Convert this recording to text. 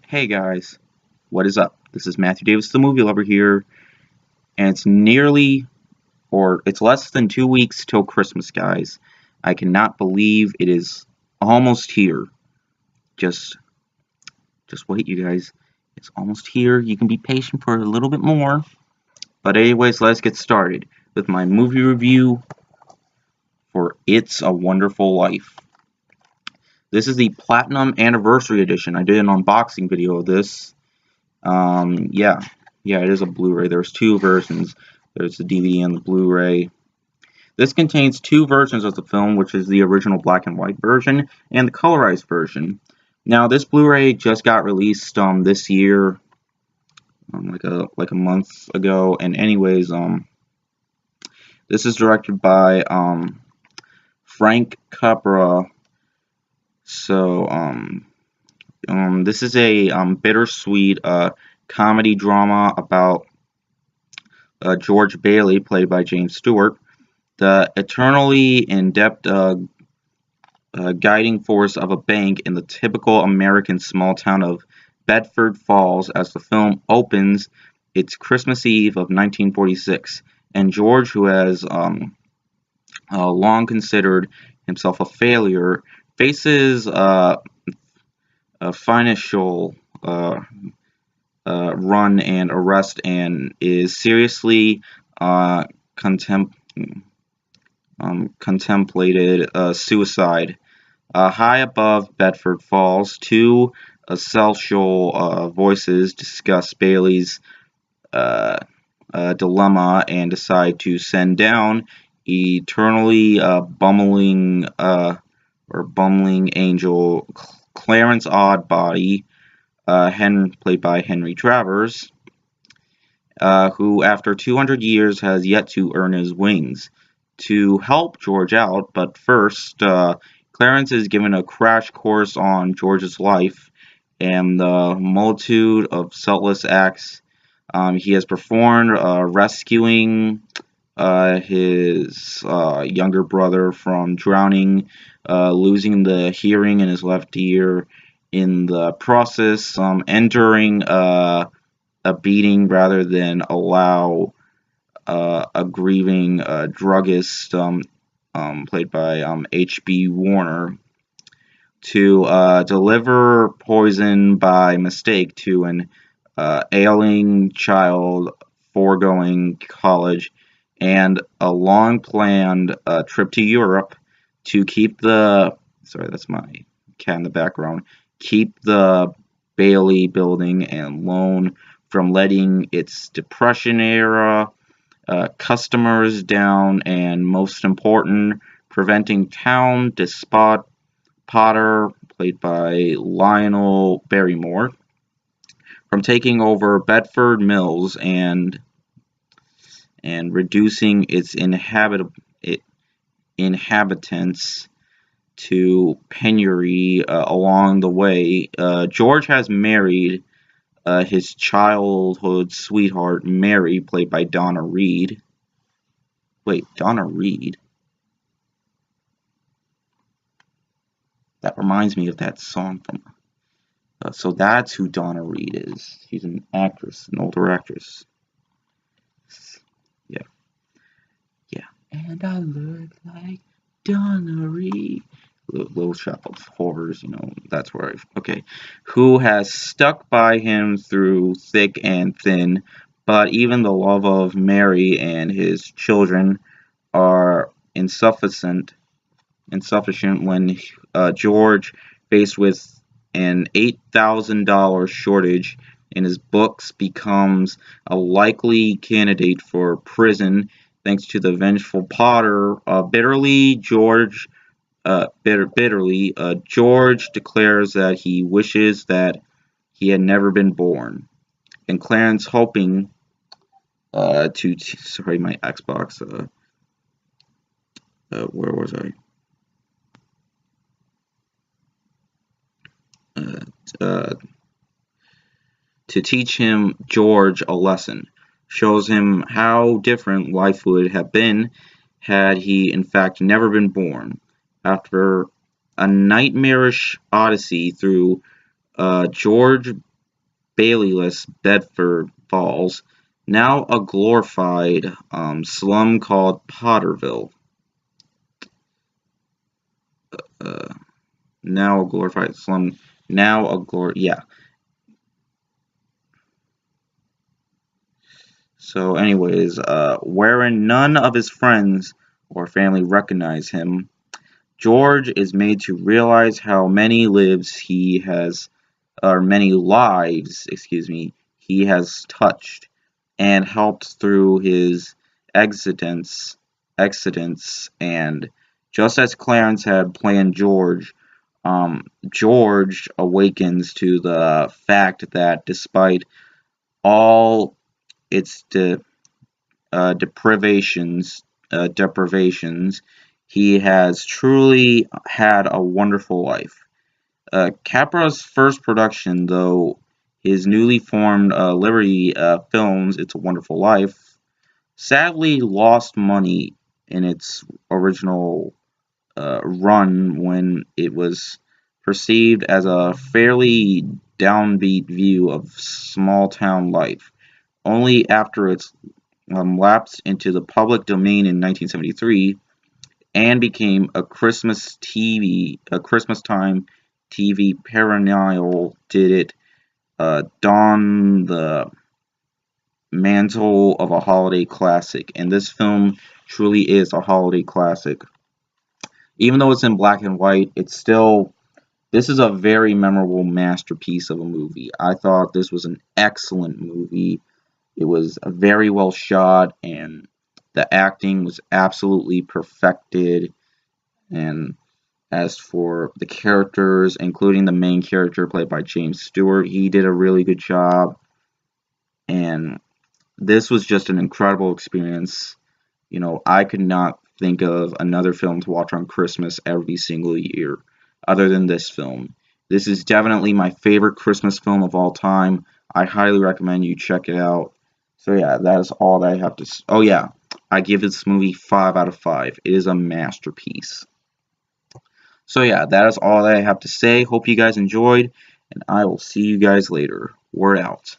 Hey guys, what is up? This is Matthew Davis, the movie lover here, and it's less than 2 weeks till Christmas, guys. I cannot believe it is almost here. Just, just wait, you guys. It's almost here. You can be patient for a little bit more. But anyways, let's get started with my movie review for It's a Wonderful Life. This is the Platinum Anniversary Edition. I did an unboxing video of this. Yeah, it is a Blu-ray. There's two versions. There's the DVD and the Blu-ray. This contains two versions of the film, which is the original black and white version and the colorized version. Now, this Blu-ray just got released this year, like a month ago. And anyways, this is directed by Frank Capra. So this is a bittersweet comedy drama about George Bailey, played by James Stewart, the eternally inept guiding force of a bank in the typical American small town of Bedford Falls, as the film opens its Christmas Eve of 1946. And George, who has long considered himself a failure, faces a financial run and arrest, and is seriously contemplated suicide. High above Bedford Falls, two celestial voices discuss Bailey's dilemma and decide to send down eternally bumbling angel Clarence Oddbody, played by Henry Travers, who after 200 years has yet to earn his wings, to help George out. But first, Clarence is given a crash course on George's life and the multitude of selfless acts he has performed, rescuing his younger brother from drowning, losing the hearing in his left ear in the process, enduring a beating rather than allow a grieving druggist, played by H.B. Warner, to deliver poison by mistake to an ailing child foregoing college, and a long-planned trip to Europe to keep the... Sorry, that's my cat in the background. Keep the Bailey building and loan from letting its Depression-era customers down, and most important, preventing town despot Potter, played by Lionel Barrymore, from taking over Bedford Mills and reducing its inhabitants to penury along the way. George has married his childhood sweetheart, Mary, played by Donna Reed. Wait, Donna Reed? That reminds me of that song from... so that's who Donna Reed is. She's an actress, an older actress. Yeah. Yeah. And I look like Donna Reed. Little Shop of Horrors, that's where okay. Who has stuck by him through thick and thin, but even the love of Mary and his children are insufficient when George, faced with an $8,000 shortage in his books, becomes a likely candidate for prison thanks to the vengeful Potter. Bitterly, George declares that he wishes that he had never been born, and Clarence, hoping sorry, my Xbox. Where was I? To teach him, George, a lesson, shows him how different life would have been had he in fact never been born. After a nightmarish odyssey through George Baileyless Bedford Falls, now a glorified slum called Potterville. Uh, now a glorified slum. Now a yeah. So, anyways, wherein none of his friends or family recognize him, George is made to realize how many lives he has, or many lives, excuse me, he has touched and helped through his accidents, and just as Clarence had planned George awakens to the fact that despite all its deprivations, he has truly had a wonderful life. Capra's first production, though his newly formed Liberty Films, It's a Wonderful Life, sadly lost money in its original run when it was perceived as a fairly downbeat view of small town life. Only after its lapsed into the public domain in 1973 and became a Christmas time TV perennial did it don the mantle of a holiday classic. And this film truly is a holiday classic. Even though it's in black and white, this is a very memorable masterpiece of a movie. I thought this was an excellent movie. It was very well shot, and the acting was absolutely perfected. And as for the characters, including the main character played by James Stewart, he did a really good job. And this was just an incredible experience. I could not think of another film to watch on Christmas every single year other than this film. This is definitely my favorite Christmas film of all time. I highly recommend you check it out. So yeah, that is all that I have to Oh yeah, I give this movie 5 out of 5. It is a masterpiece. So yeah, that is all that I have to say. Hope you guys enjoyed, and I will see you guys later. We're out.